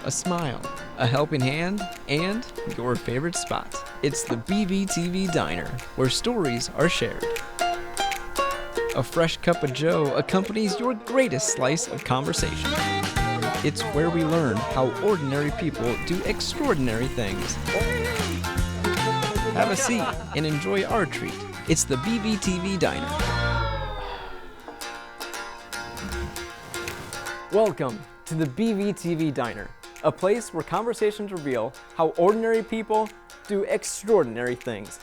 a smile, a helping hand, and your favorite spot. It's the BVTV Diner, where stories are shared. A fresh cup of joe accompanies your greatest slice of conversation. It's where we learn how ordinary people do extraordinary things. Have a seat and enjoy our treat. It's the BVTV Diner. Welcome to the BVTV Diner, a place where conversations reveal how ordinary people do extraordinary things.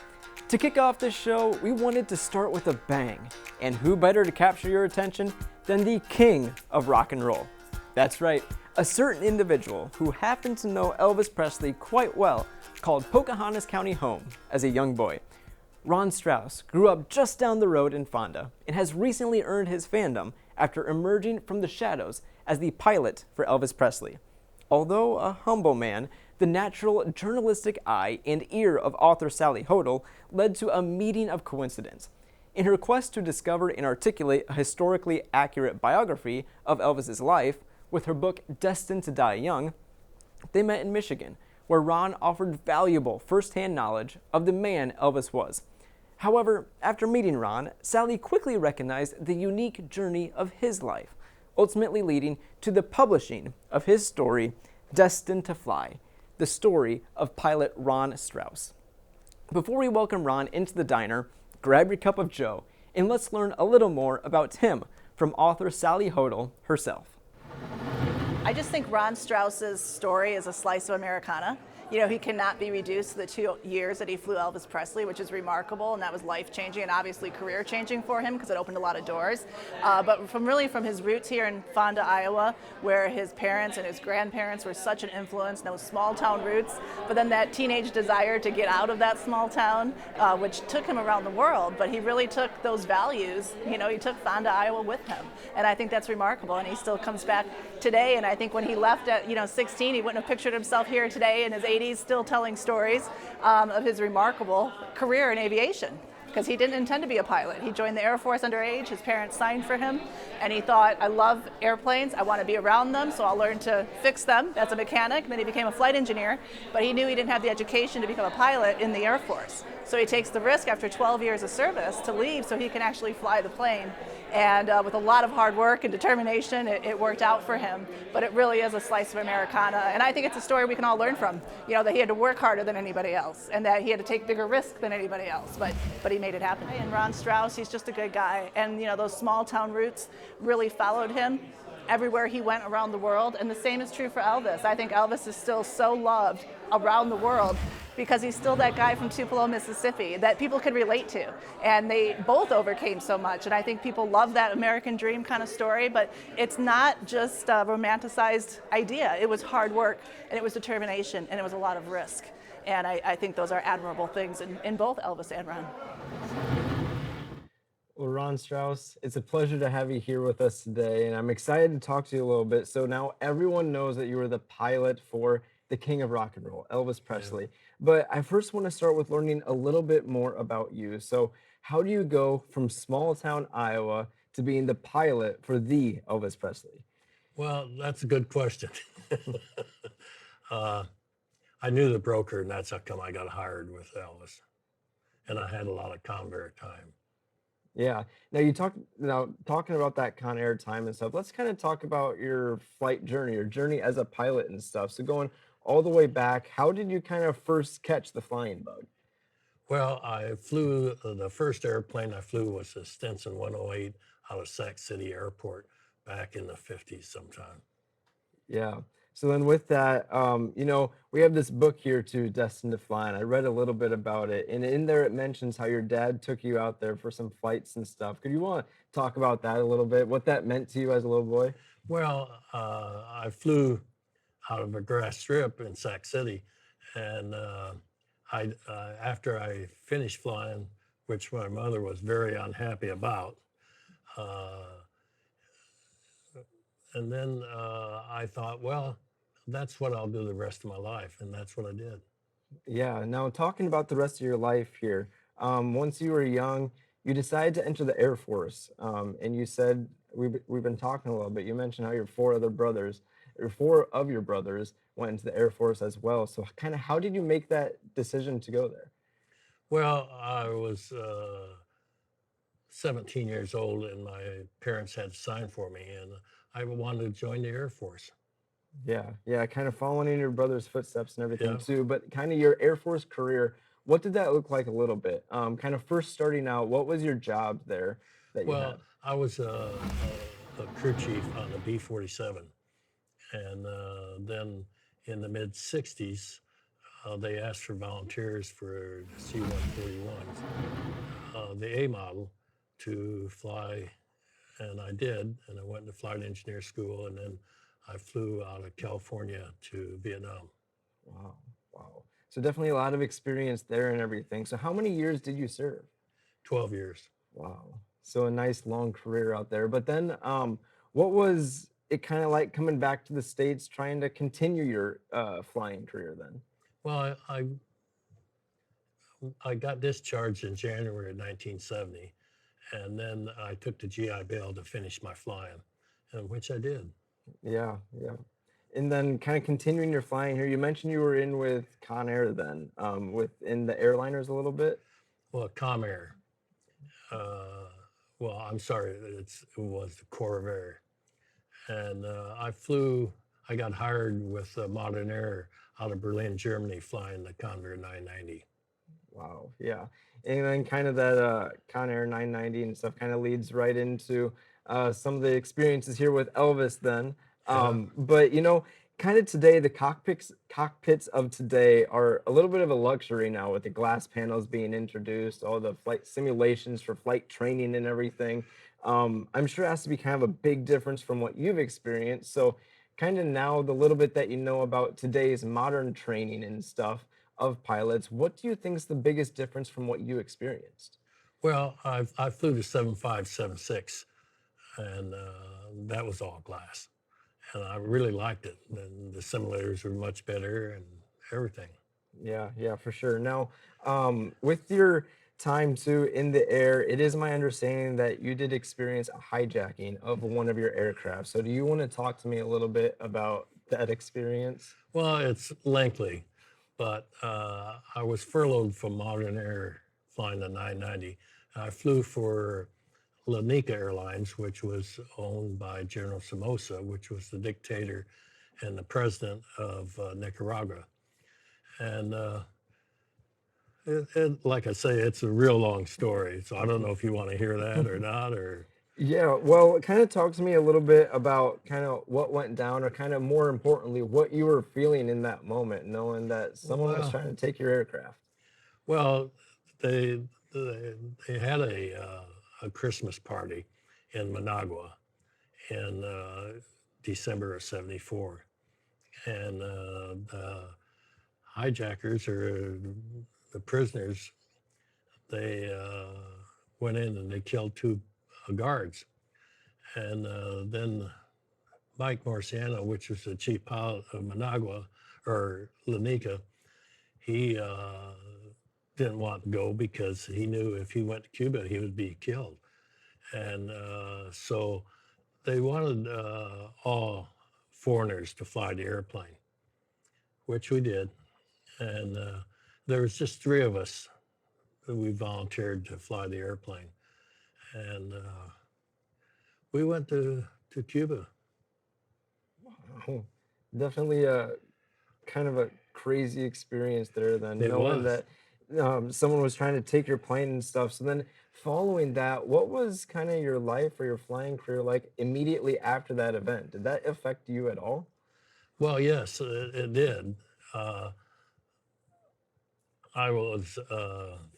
To kick off this show, we wanted to start with a bang, and who better to capture your attention than the king of rock and roll? That's right, a certain individual who happened to know Elvis Presley quite well called Pocahontas County home as a young boy. Ron Strauss grew up just down the road in Fonda and has recently earned his fandom after emerging from the shadows as the pilot for Elvis Presley. Although a humble man, the natural journalistic eye and ear of author Sally Hoedel led to a meeting of coincidence. In her quest to discover and articulate a historically accurate biography of Elvis's life, with her book Destined to Die Young, they met in Michigan, where Ron offered valuable first-hand knowledge of the man Elvis was. However, after meeting Ron, Sally quickly recognized the unique journey of his life, ultimately leading to the publishing of his story, Destined to Fly, the story of pilot Ron Strauss. Before we welcome Ron into the diner, grab your cup of joe, and let's learn a little more about him from author Sally Hoedel herself. I just think Ron Strauss's story is a slice of Americana. You know, he cannot be reduced to the 2 years that he flew Elvis Presley, which is remarkable, and that was life-changing and obviously career-changing for him because it opened a lot of doors. But from his roots here in Fonda, Iowa, where his parents and his grandparents were such an influence, those small-town roots, but then that teenage desire to get out of that small town, which took him around the world, but he really took those values, you know, he took Fonda, Iowa with him. And I think that's remarkable, and he still comes back today, and I think when he left at 16, he wouldn't have pictured himself here today in his 80s still telling stories of his remarkable career in aviation, because he didn't intend to be a pilot. He joined the Air Force underage, his parents signed for him, and he thought, I love airplanes, I want to be around them, so I'll learn to fix them as a mechanic. And then he became a flight engineer, but he knew he didn't have the education to become a pilot in the Air Force. So he takes the risk after 12 years of service to leave so he can actually fly the plane. And with a lot of hard work and determination, it worked out for him. But it really is a slice of Americana. And I think it's a story we can all learn from. You know, that he had to work harder than anybody else and that he had to take bigger risks than anybody else. But he made it happen. And Ron Strauss, he's just a good guy. And, those small town roots really followed him everywhere he went around the world. And the same is true for Elvis. I think Elvis is still so loved around the world because he's still that guy from Tupelo, Mississippi that people could relate to. And they both overcame so much. And I think people love that American dream kind of story, but it's not just a romanticized idea. It was hard work, and it was determination, and it was a lot of risk. And I think those are admirable things in both Elvis and Ron. Well, Ron Strauss, it's a pleasure to have you here with us today, and I'm excited to talk to you a little bit. So now everyone knows that you were the pilot for the king of rock and roll, Elvis Presley. Yeah. But I first want to start with learning a little bit more about you. So how do you go from small town Iowa to being the pilot for the Elvis Presley? Well, that's a good question. I knew the broker, and that's how come I got hired with Elvis. And I had a lot of Convair time. Yeah. Now talking about that Con Air time and stuff, let's kind of talk about your flight journey, your journey as a pilot and stuff. So going all the way back, how did you kind of first catch the flying bug? Well, I flew, the first airplane I flew was a Stinson 108 out of Sac City Airport back in the 50s sometime. Yeah. So then with that, we have this book here too, Destined to Fly, and I read a little bit about it. And in there it mentions how your dad took you out there for some flights and stuff. Could you want to talk about that a little bit, what that meant to you as a little boy? Well, I flew out of a grass strip in Sac City, and after I finished flying, which my mother was very unhappy about, and then I thought, well, that's what I'll do the rest of my life, and that's what I did. Yeah. Now, talking about the rest of your life here, once you were young, you decided to enter the Air Force, and you said we've been talking a little bit. You mentioned how your 4 other brothers or four of your brothers went into the Air Force as well. So kind of how did you make that decision to go there? Well, I was 17 years old, and my parents had to sign for me, and I wanted to join the Air Force. Yeah, yeah, kind of following in your brother's footsteps and everything Yeah. too. But kind of your Air Force career, what did that look like a little bit? Kind of first starting out, what was your job there that you had? Well, I was a crew chief on the B-47, and then in the mid 60s, they asked for volunteers for the C-141s, the A model, to fly, and I did, and I went to flight engineer school, and then I flew out of California to Vietnam. Wow, wow. So definitely a lot of experience there and everything. So how many years did you serve? 12 years. Wow. So a nice long career out there. But then what was it kind of like coming back to the States trying to continue your flying career then? Well, I got discharged in January of 1970, and then I took the GI Bill to finish my flying, and which I did. Yeah, yeah. And then kind of continuing your flying here, you mentioned you were in with Conair then, within the airliners a little bit. Well, Comair. Uh, well, I'm sorry, it was the Corps of Air, and I got hired with Modern Air out of Berlin, Germany, flying the Convair 990. Wow, yeah. And then kind of that Conair 990 and stuff kind of leads right into some of the experiences here with Elvis then. Yeah. But kind of today, the cockpits of today are a little bit of a luxury now with the glass panels being introduced, all the flight simulations for flight training and everything. I'm sure it has to be kind of a big difference from what you've experienced. So kind of now the little bit that you know about today's modern training and stuff of pilots, what do you think is the biggest difference from what you experienced? Well, I flew the 7576, and that was all glass, and I really liked it. And the simulators were much better and everything. Yeah, yeah, for sure. Now, with your time too in the air, it is my understanding that you did experience a hijacking of one of your aircraft. So, do you want to talk to me a little bit about that experience? Well, it's lengthy, but I was furloughed from Modern Air flying the 990. I flew for Lanica Airlines, which was owned by General Somoza, which was the dictator and the president of Nicaragua. And like I say, it's a real long story. So I don't know if you want to hear that or not, or Yeah, well, kind of talk to me a little bit about kind of what went down, or kind of more importantly, what you were feeling in that moment, knowing that someone was well, trying to take your aircraft. well, they they, they had a Christmas party in Managua in December of '74, and the hijackers or the prisoners, they went in and they killed two guards, and then Mike Marciano, which was the chief pilot of Managua or Lanica, he didn't want to go because he knew if he went to Cuba, he would be killed. And so they wanted all foreigners to fly the airplane, which we did. And there was just three of us that we volunteered to fly the airplane. And we went to Cuba. Wow. Definitely a kind of a crazy experience there then, It knowing was. that someone was trying to take your plane and stuff. So then following that, what was kind of your life or your flying career like immediately after that event? Did that affect you at all? Well, yes, it did. Uh, I was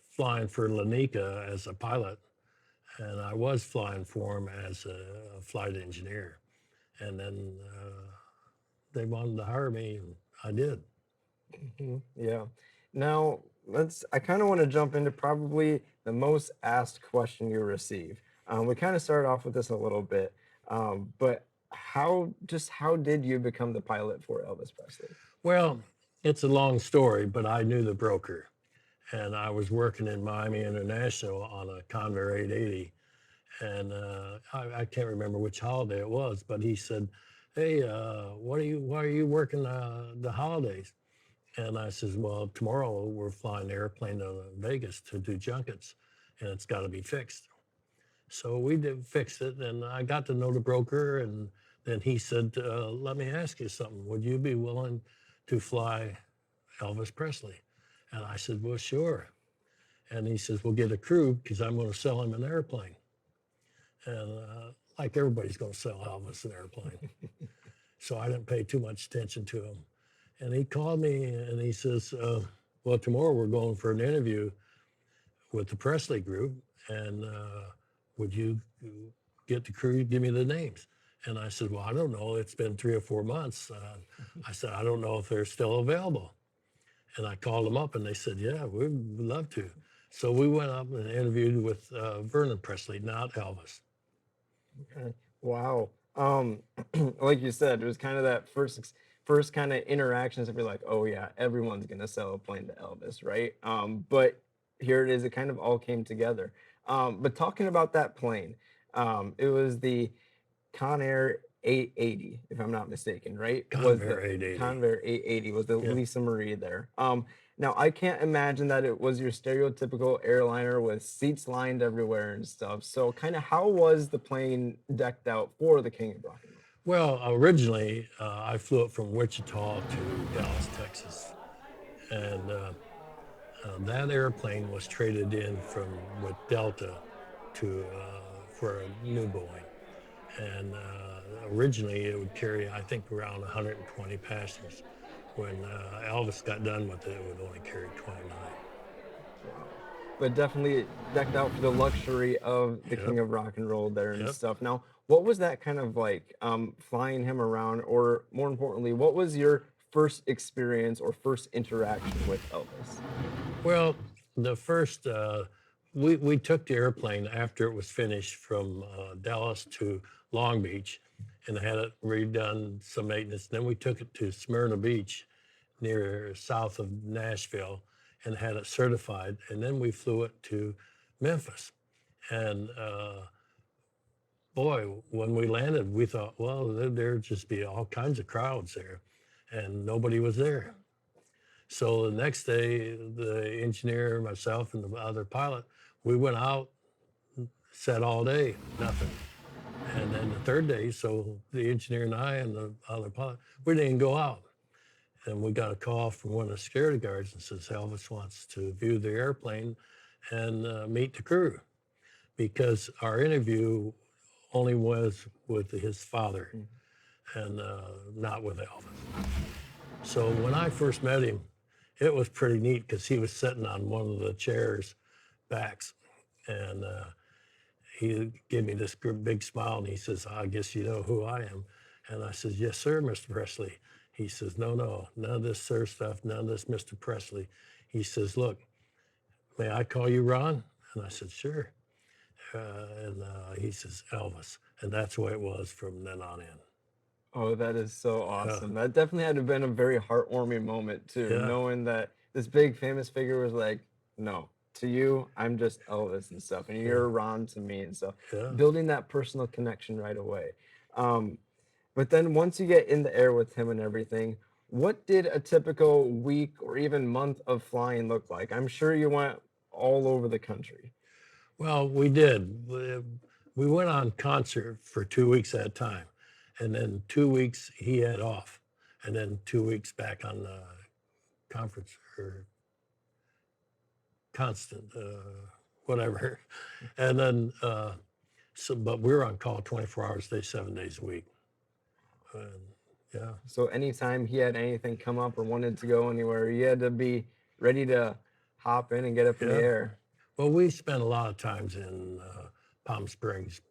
flying for Lanica as a pilot, and I was flying for him as a flight engineer. And then they wanted to hire me, and I did. Yeah. Now, I kind of want to jump into probably the most asked question you receive. We kind of started off with this a little bit, but how did you become the pilot for Elvis Presley? Well, it's a long story, but I knew the broker, and I was working in Miami International on a Convair 880, and I can't remember which holiday it was, but he said, hey, why are you working the holidays? And I says, well, tomorrow we're flying the airplane to Vegas to do junkets, and it's got to be fixed. So we did fix it, and I got to know the broker, and then he said, let me ask you something. Would you be willing to fly Elvis Presley? And I said, well, sure. And he says, we'll get a crew because I'm going to sell him an airplane. And like everybody's going to sell Elvis an airplane. So I didn't pay too much attention to him. And he called me and he says, well, tomorrow we're going for an interview with the Presley group. And would you get the crew, give me the names? And I said, well, I don't know. It's been 3 or 4 months. I said, I don't know if they're still available. And I called them up and they said, yeah, we'd love to. So we went up and interviewed with Vernon Presley, not Elvis. Okay. Wow. Like you said, it was kind of that first kind of interactions of be like, oh yeah, everyone's gonna sell a plane to Elvis, right? But here it is, it kind of all came together. But talking about that plane, it was the Conair 880, if I'm not mistaken, right? Was the Convair 880. Convair 880 was the Yeah. Lisa Marie there. Now I can't imagine that it was your stereotypical airliner with seats lined everywhere and stuff. So kind of how was the plane decked out for the King of Rock and Roll? Well, originally I flew it from Wichita to Dallas, Texas. And that airplane was traded in with Delta to for a new Boeing. And originally it would carry, I think, around 120 passengers. When Elvis got done with it, it would only carry 29. But definitely decked out for the luxury of the Yep. King of Rock and Roll there and Yep. stuff. Now, what was that kind of like flying him around, or more importantly, what was your first experience or first interaction with Elvis? Well, the first, we took the airplane after it was finished from Dallas to Long Beach and had it redone, some maintenance. Then we took it to Smyrna Beach near south of Nashville and had it certified. And then we flew it to Memphis. And boy, when we landed, we thought, well, there'd just be all kinds of crowds there. And nobody was there. So the next day, the engineer, myself, and the other pilot, we went out, sat all day, nothing. And then the third day, so the engineer and I and the other pilot, we didn't go out. And we got a call from one of the security guards and says Elvis wants to view the airplane and meet the crew, because our interview only was with his father and not with Elvis. So when I first met him, it was pretty neat because he was sitting on one of the chairs backs, and he gave me this big smile and he says, I guess you know who I am. And I says, yes, sir, Mr. Presley. He says, no, none of this sir stuff, none of this Mr. Presley. He says, look, may I call you Ron? And I said, sure. And he says, Elvis. And that's the way it was from then on in. Oh, that is so awesome. That definitely had to have been a very heartwarming moment too, Yeah. knowing that this big famous figure was like, no, to you, I'm just Elvis and stuff, and you're Ron to me and stuff. Yeah. Building that personal connection right away. But then once you get in the air with him and everything, what did a typical week or even month of flying look like? I'm sure you went all over the country. Well, we did. We went on concert for 2 weeks at a time. And then 2 weeks he had off. And then 2 weeks back on the conference or constant, whatever. And then, but we were on call 24 hours a day, 7 days a week. And, yeah. So anytime he had anything come up or wanted to go anywhere, you had to be ready to hop in and get up in the Yeah. air. Well, we spent a lot of times in Palm Springs,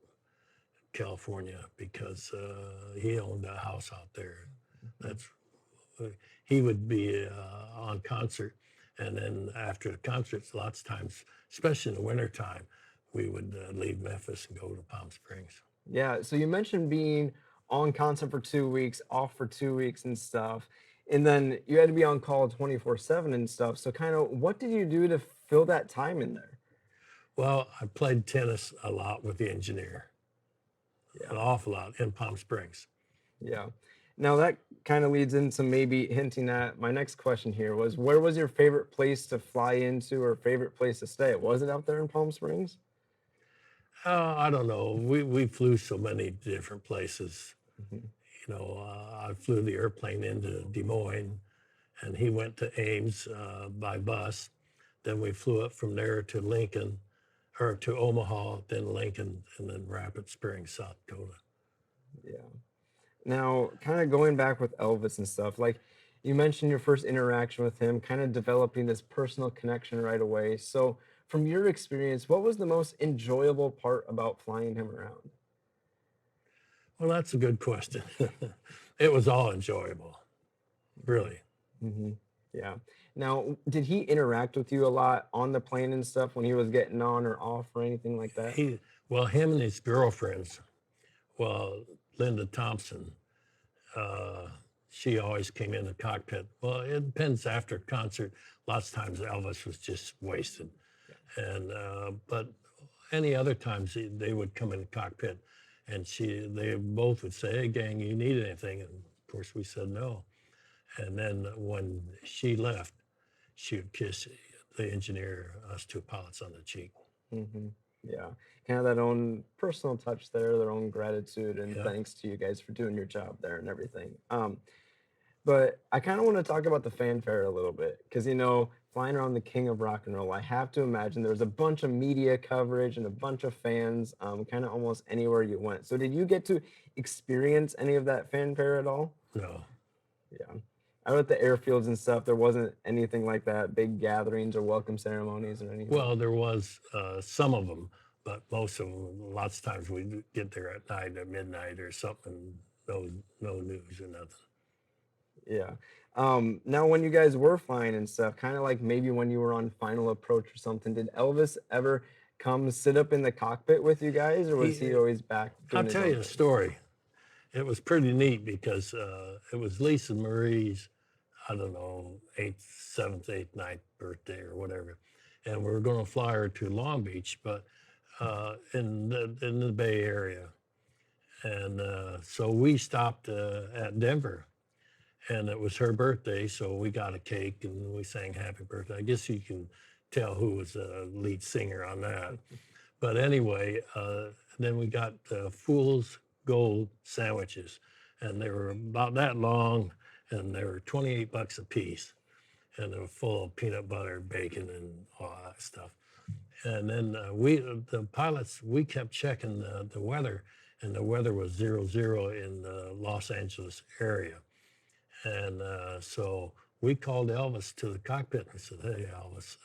California, because he owned a house out there. That's he would be on concert, and then after the concerts, lots of times, especially in the wintertime, we would leave Memphis and go to Palm Springs. Yeah, so you mentioned being on concert for 2 weeks, off for 2 weeks and stuff, and then you had to be on call 24/7 and stuff. So kind of what did you do to fill that time in there? Well, I played tennis a lot with the engineer, an awful lot in Palm Springs. Yeah. Now that kind of leads into maybe hinting at my next question here was where was your favorite place to fly into or favorite place to stay? Was it out there in Palm Springs? I don't know. We flew so many different places. Mhm. I flew the airplane into Des Moines, and he went to Ames by bus. Then we flew up from there to Lincoln, or to Omaha, then Lincoln, and then Rapid Springs, South Dakota. Yeah. Now, kind of going back with Elvis and stuff, like you mentioned your first interaction with him, kind of developing this personal connection right away. So, from your experience, what was the most enjoyable part about flying him around? Well, that's a good question. It was all enjoyable, really. Hmm. Yeah. Now, did he interact with you a lot on the plane and stuff when he was getting on or off or anything like that? He, well, him and his girlfriends, well, Linda Thompson, uh, she always came in the cockpit. Well, it depends after concert. Lots of times Elvis was just wasted. And, but any other times they would come in the cockpit and they both would say, "Hey gang, you need anything?" And of course we said no. And then when she left, she would kiss the engineer, us two pilots on the cheek. Hmm. Yeah. Kind of that own personal touch there, their own gratitude and Yeah. thanks to you guys for doing your job there and everything. But I kind of want to talk about the fanfare a little bit because, flying around the king of rock and roll, I have to imagine there was a bunch of media coverage and a bunch of fans kind of almost anywhere you went. So, did you get to experience any of that fanfare at all? No. Yeah. Out at the airfields and stuff, there wasn't anything like that, big gatherings or welcome ceremonies or anything. Well, there was some of them, but most of them, lots of times we'd get there at night or midnight or something. No news or nothing. Yeah. Now, when you guys were flying and stuff, kind of like maybe when you were on Final Approach or something, did Elvis ever come sit up in the cockpit with you guys, or was he always back I'll doing his tell own you a thing? story. It was pretty neat because it was Lisa Marie's, I don't know, seventh, eighth, ninth birthday or whatever, and we were going to fly her to Long Beach, but in the Bay Area, and so we stopped at Denver, and it was her birthday, so we got a cake and we sang "Happy Birthday." I guess you can tell who was the lead singer on that. But anyway, then we got Fool's Gold sandwiches, and they were about that long, and they were $28 a piece, and they were full of peanut butter, bacon, and all that stuff. And then the pilots, we kept checking the weather, and the weather was 0 in the Los Angeles area. And so we called Elvis to the cockpit and said, "Hey, Elvis,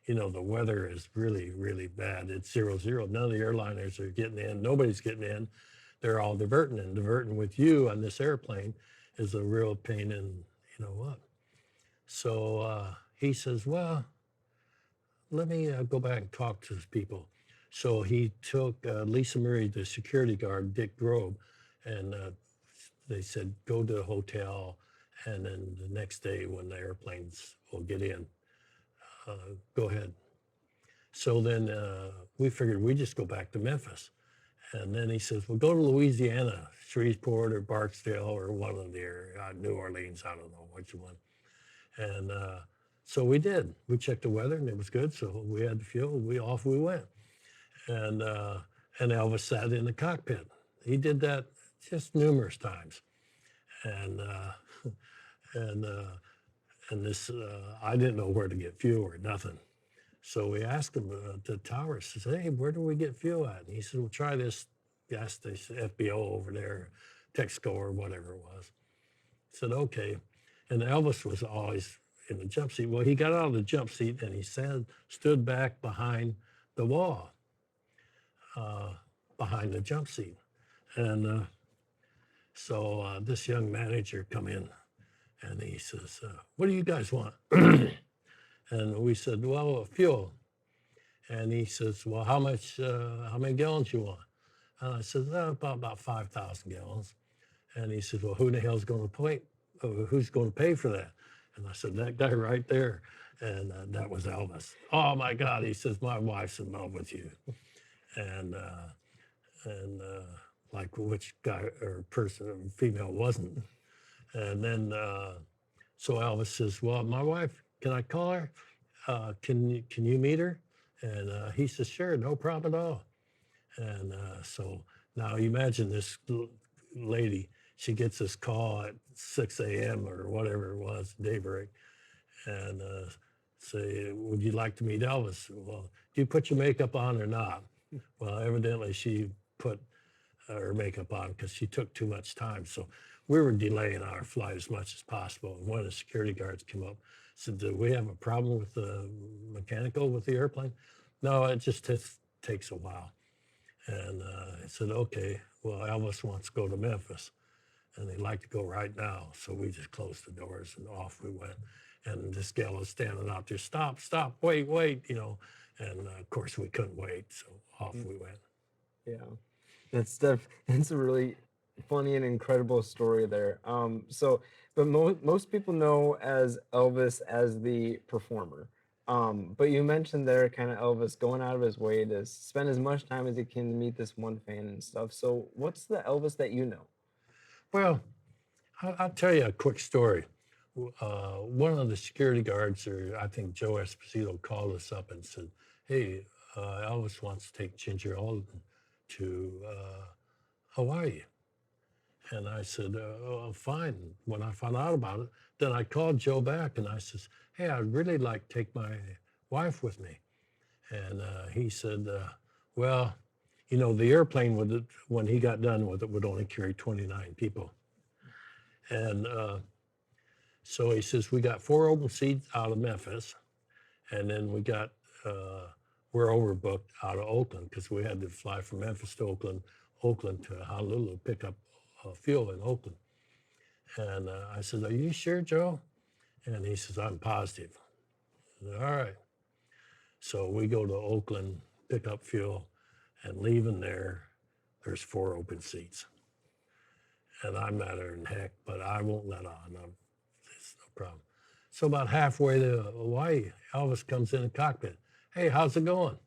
the weather is really, really bad. It's 0. None of the airliners are getting in. Nobody's getting in. They're all diverting, and diverting with you on this airplane is a real pain in you know what." So he says, "Well, let me go back and talk to his people." So he took Lisa Marie, the security guard, Dick Grobe, and they said, "Go to the hotel, and then the next day when the airplanes will get in, go ahead." So then we figured we'd just go back to Memphis. And then he says, "Well, go to Louisiana, Shreveport or Barksdale or one of the area, New Orleans, I don't know which one." And so we did. We checked the weather and it was good. So we had the fuel. Off we went. And Elvis sat in the cockpit. He did that just numerous times. And and this I didn't know where to get fuel or nothing. So we asked him at the tower, says, "Hey, where do we get fuel at?" And he said, "Well, try this gas station, FBO over there, Texaco or whatever it was." I said, "Okay." And Elvis was always in the jump seat. Well, he got out of the jump seat and he stood back behind the wall, behind the jump seat. And so this young manager come in and he says, "What do you guys want?" And we said, "Well, fuel." And he says, "Well, how many gallons you want?" And I said, about 5,000 gallons." And he says, "Well, who the hell's going to pay? Who's going to pay for that?" And I said, "That guy right there." And that was Elvis. "Oh my God," he says, "my wife's in love with you." And like which guy or person or female wasn't. And then so Elvis says, "Well, my wife, can I call her? Can you meet her?" And he says, "Sure, no problem at all." And so now you imagine this lady. She gets this call at 6 a.m. or whatever it was, daybreak, and say, "Would you like to meet Elvis?" "Well, do you put your makeup on or not?" Well, evidently she put her makeup on because she took too much time. So we were delaying our flight as much as possible. And one of the security guards came up, said, "Do we have a problem with the mechanical with the airplane?" "No, it just takes a while." And I said, "Okay, well, Elvis wants to go to Memphis and he'd like to go right now." So we just closed the doors and off we went. And this gal was standing out there, "Stop, stop, wait, wait," And of course we couldn't wait. So off we went. Yeah, that's a really funny and incredible story there. But most people know as Elvis as the performer. But you mentioned there kind of Elvis going out of his way to spend as much time as he can to meet this one fan and stuff. So what's the Elvis that you know? Well, I'll tell you a quick story. One of the security guards, or I think Joe Esposito, called us up and said, "Hey, Elvis wants to take Ginger Alden to Hawaii." And I said, "Oh, fine." When I found out about it, then I called Joe back and I says, "Hey, I'd really like to take my wife with me." And he said, "Well, the airplane when he got done with it would only carry 29 people." And so he says, "We got 4 open seats out of Memphis, and then we're overbooked out of Oakland because we had to fly from Memphis to Oakland, Oakland to Honolulu, pick up fuel in Oakland." And I said, "Are you sure, Joe?" And he says, "I'm positive." I said, "All right." So we go to Oakland, pick up fuel, and leaving there's 4 open seats. And I'm madder than heck, but I won't let on. It's no problem. So about halfway to Hawaii, Elvis comes in the cockpit. "Hey, how's it going?"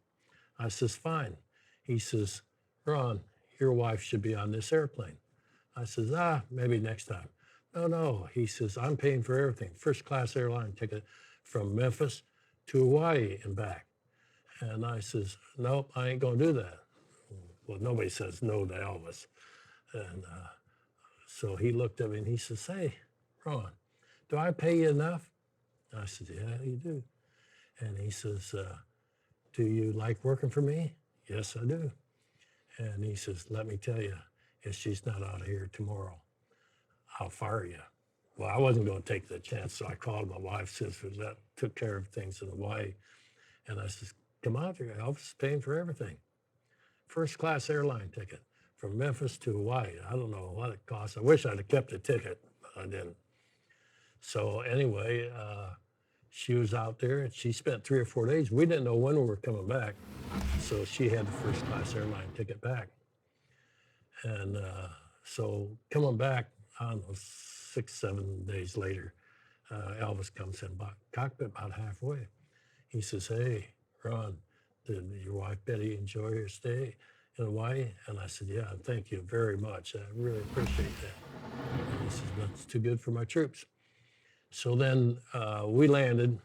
I says, "Fine." He says, "Ron, your wife should be on this airplane." I says, "Maybe next time." No. He says, "I'm paying for everything. First class airline ticket from Memphis to Hawaii and back." And I says, "Nope, I ain't gonna do that." Well, nobody says no to Elvis. And so he looked at me and he says, "Hey, Ron, do I pay you enough?" I said, "Yeah, you do." And he says, "Do you like working for me?" "Yes, I do." And he says, "Let me tell you, if she's not out of here tomorrow, I'll fire you." Well, I wasn't going to take the chance, so I called my wife, sister, that took care of things in Hawaii. And I says, "Come out here, Elvis is paying for everything. First class airline ticket from Memphis to Hawaii. I don't know what it costs. I wish I'd have kept the ticket, but I didn't." So anyway, she was out there and she spent 3 or 4 days. We didn't know when we were coming back. So she had the first class airline ticket back. And so coming back, I don't know, 6, 7 days later, Elvis comes in cockpit about halfway. He says, "Hey, Ron, did your wife Betty enjoy her stay in Hawaii?" And I said, "Yeah, thank you very much. I really appreciate that." And he says, "That's too good for my troops." So then we landed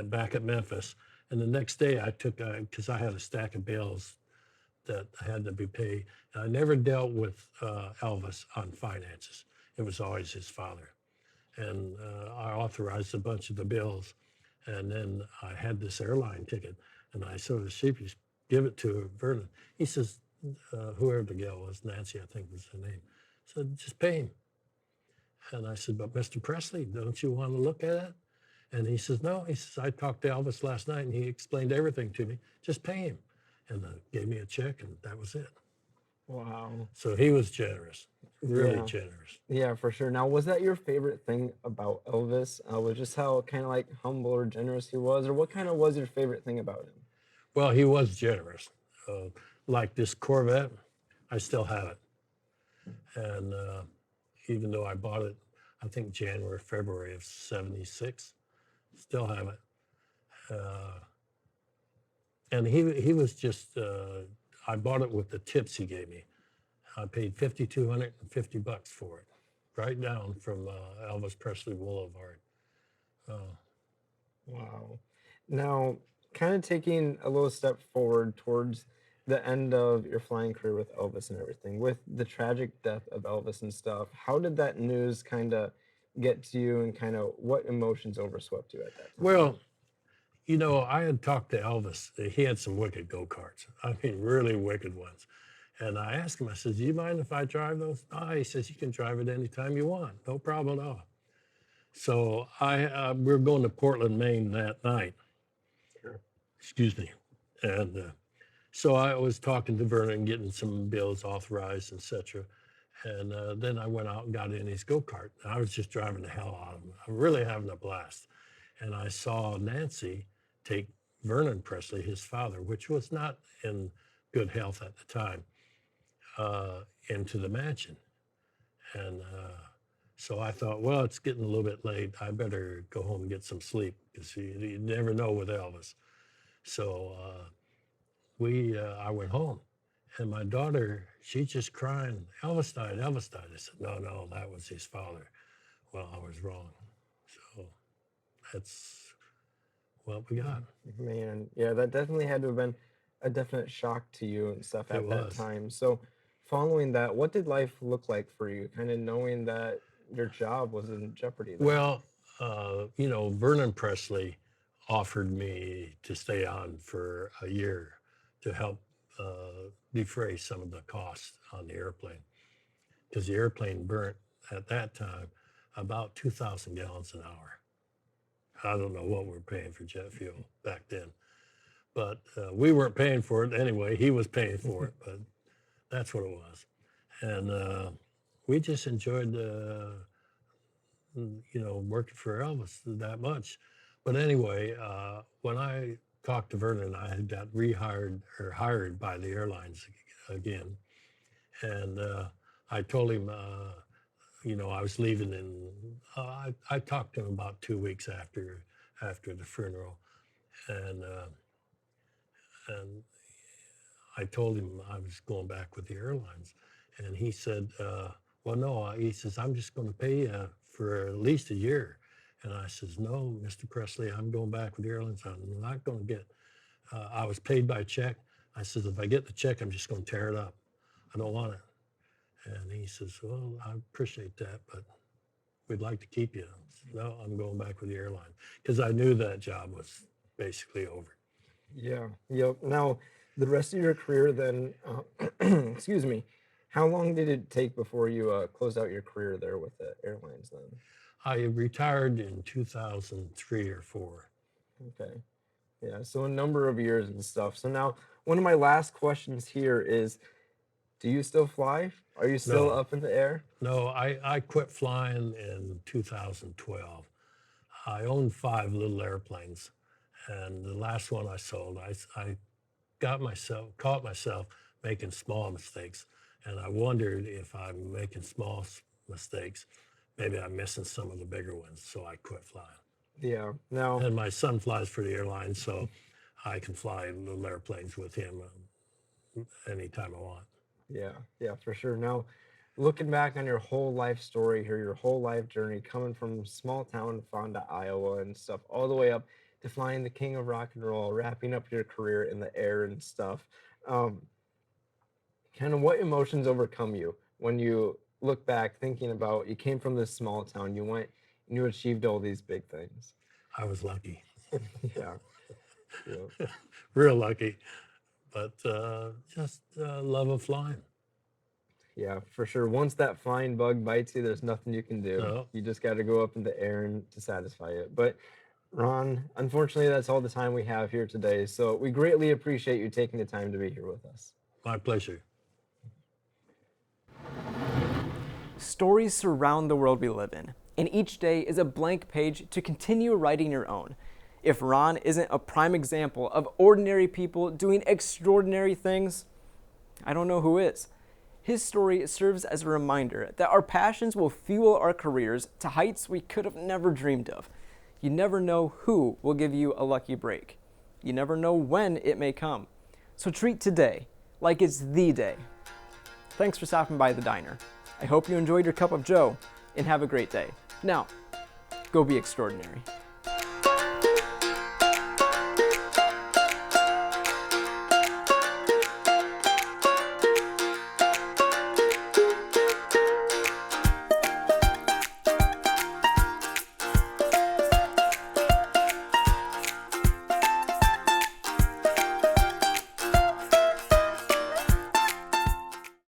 back at Memphis. And the next day I took, because I had a stack of bills that had to be paid. And I never dealt with Elvis on finances. It was always his father. And I authorized a bunch of the bills. And then I had this airline ticket. And I sort of sheepish give it to Vernon. He says, whoever the gal was, Nancy, I think was her name, said, "Just pay him." And I said, "But Mr. Presley, don't you want to look at it?" And he says, "No." He says, "I talked to Elvis last night and he explained everything to me. Just pay him." And gave me a check and that was it. Wow. So he was generous, really Yeah. generous. Yeah, for sure. Now, was that your favorite thing about Elvis? Was just how kind of like humble or generous he was, or what kind of was your favorite thing about him? Well, he was generous. Like this Corvette, I still have it. And even though I bought it, I think January, February of '76, still have it. And he was just, I bought it with the tips he gave me. I paid $5,250 for it, right down from Elvis Presley Boulevard. Wow. Now, kind of taking a little step forward towards the end of your flying career with Elvis and everything, with the tragic death of Elvis and stuff, how did that news kind of get to you and kind of what emotions overswept you at that time? Well, you know, I had talked to Elvis. He had some wicked go-karts. I mean, really wicked ones. And I asked him, I said, do you mind if I drive those? Oh, he says, you can drive it anytime you want. No problem at all. So we were going to Portland, Maine that night. Sure. Excuse me. And so I was talking to Vernon, getting some bills authorized, etc. And then I went out and got in his go-kart. I was just driving the hell out of him. I'm really having a blast. And I saw Nancy take Vernon Presley, his father, which was not in good health at the time, into the mansion. And so I thought, well, it's getting a little bit late. I better go home and get some sleep because you never know with Elvis. So I went home. And my daughter, she's just crying, Elvis died, Elvis died. I said, no, that was his father. Well, I was wrong. So that's what we got. Man, yeah, that definitely had to have been a definite shock to you and stuff at that time. So following that, what did life look like for you, kind of knowing that your job was in jeopardy then? Well, you know, Vernon Presley offered me to stay on for a year to help defray some of the costs on the airplane, because the airplane burnt at that time about 2,000 gallons an hour. I don't know what we're paying for jet fuel back then, but we weren't paying for it anyway. He was paying for it, but that's what it was. And we just enjoyed, you know, working for Elvis that much. But anyway, when I talked to Vernon, I had got hired by the airlines again. And I told him, you know, I was leaving, and I talked to him about 2 weeks after the funeral, and I told him I was going back with the airlines, and he said, well, no, he says, I'm just going to pay you for at least a year. And I says, no, Mr. Presley, I'm going back with the airlines. I'm not going to get, I was paid by check. I said, if I get the check, I'm just going to tear it up. I don't want it. And he says, well, I appreciate that, but we'd like to keep you. I said, no, I'm going back with the airline, because I knew that job was basically over. Yeah, yep. Now, the rest of your career then, excuse me, how long did it take before you closed out your career there with the airlines then? I retired in 2003 or 4. Okay. Yeah, so a number of years and stuff. So now, one of my last questions here is, do you still fly? Are you still No. up in the air? No, I quit flying in 2012. I owned 5 little airplanes, and the last one I sold, I caught myself making small mistakes, and I wondered if I'm making small mistakes, maybe I'm missing some of the bigger ones, so I quit flying. Yeah. Now, And my son flies for the airline, so I can fly little airplanes with him anytime I want. yeah, for sure. Now, looking back on your whole life story here, your whole life journey, coming from small town Fonda, Iowa and stuff, all the way up to flying the king of rock and roll, wrapping up your career in the air and stuff. Kind of what emotions overcome you when you look back thinking about you came from this small town, you went and you achieved all these big things? I was lucky, Yeah. Yeah. real lucky, but just love of flying. Yeah, for sure. Once that flying bug bites you, there's nothing you can do. No. You just got to go up in the air and to satisfy it. But Ron, unfortunately, that's all the time we have here today. So we greatly appreciate you taking the time to be here with us. My pleasure. Stories surround the world we live in, and each day is a blank page to continue writing your own. If Ron isn't a prime example of ordinary people doing extraordinary things, I don't know who is. His story serves as a reminder that our passions will fuel our careers to heights we could have never dreamed of. You never know who will give you a lucky break. You never know when it may come. So treat today like it's the day. thanks for stopping by the diner. I hope you enjoyed your cup of joe, and have a great day. Now, go be extraordinary.